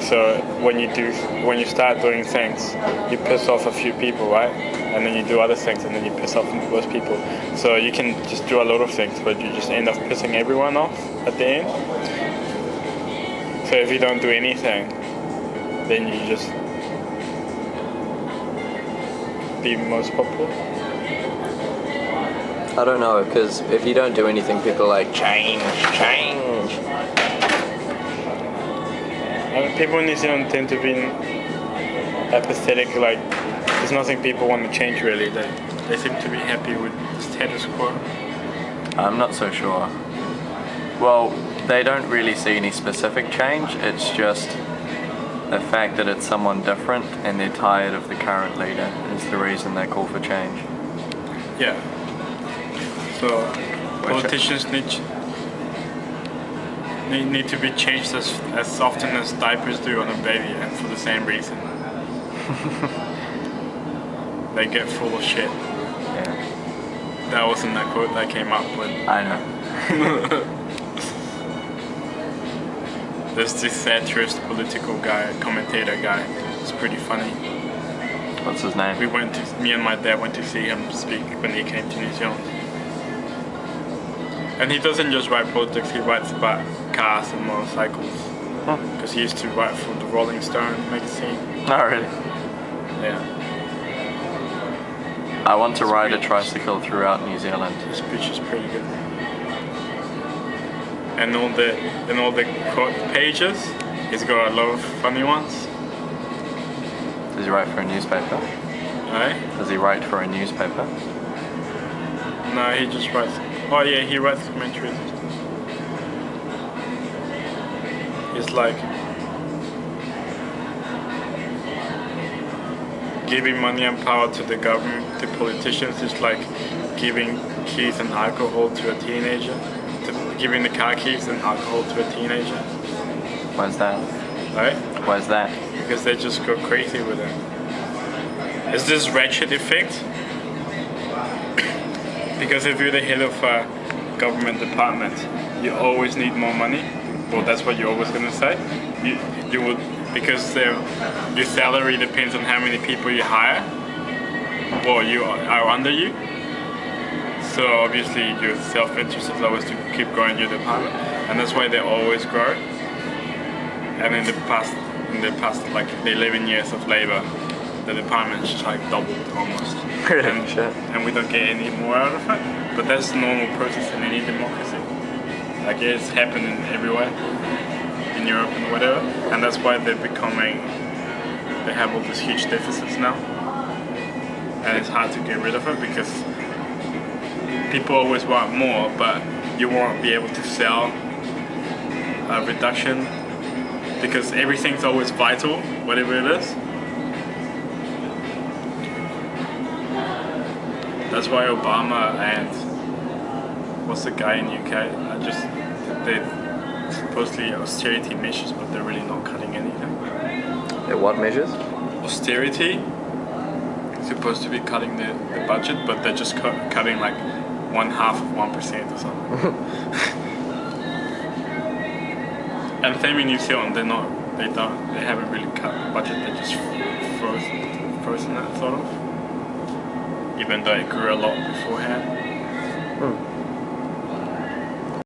So when you start doing things, you piss off a few people, right? And then you do other things, and then you piss off those people. So you can just do a lot of things, but you just end up pissing everyone off at the end. So if you don't do anything, then you just be most popular. I don't know, because if you don't do anything, people are like, change. And people in New Zealand tend to be apathetic, like, there's nothing people want to change really. They seem to be happy with the status quo. I'm not so sure. Well, they don't really see any specific change, it's just the fact that it's someone different and they're tired of the current leader is the reason they call for change. Yeah. So politicians need to be changed as often as diapers do on a baby, and for the same reason. They get full of shit. Yeah. That wasn't a quote I came up with. I know. There's this satirist political guy, commentator guy. It's pretty funny. What's his name? Me and my dad went to see him speak when he came to New Zealand. And he doesn't just write politics, he writes about cars and motorcycles. Because he used to write for the Rolling Stone magazine. Oh, really? Yeah. I want to ride a tricycle throughout New Zealand. His speech is pretty good. And all the quote pages, he's got a lot of funny ones. Does he write for a newspaper? Right? Does he write for a newspaper? No, he just writes. Oh yeah, he writes commentaries. It's like giving money and power to the government, to politicians, is like giving keys and alcohol to a teenager. Giving the car keys and alcohol to a teenager. Why's that? Right? Why's that? Because they just go crazy with it. It's this ratchet effect. Because if you're the head of a government department, you always need more money. Well, that's what you're always gonna say. You would, because your salary depends on how many people you hire, or you are under you. So obviously your self-interest is always to keep growing your department, and that's why they always grow. And in the past like the 11 years of Labour, the department's just like doubled almost. And we don't get any more out of it. But that's a normal process in any democracy. Like it's happening everywhere, in Europe and whatever. And that's why they have all these huge deficits now. And it's hard to get rid of it because people always want more, but you won't be able to sell a reduction because everything's always vital, whatever it is. That's why Obama and what's the guy in UK they're supposedly austerity measures, but they're really not cutting anything. What measures? Austerity. Supposed to be cutting the budget, but they're just cutting like 1/2 of 1% or something. And same in New Zealand, they haven't really cut the budget, they just frozen it sort of. Even though it grew a lot beforehand.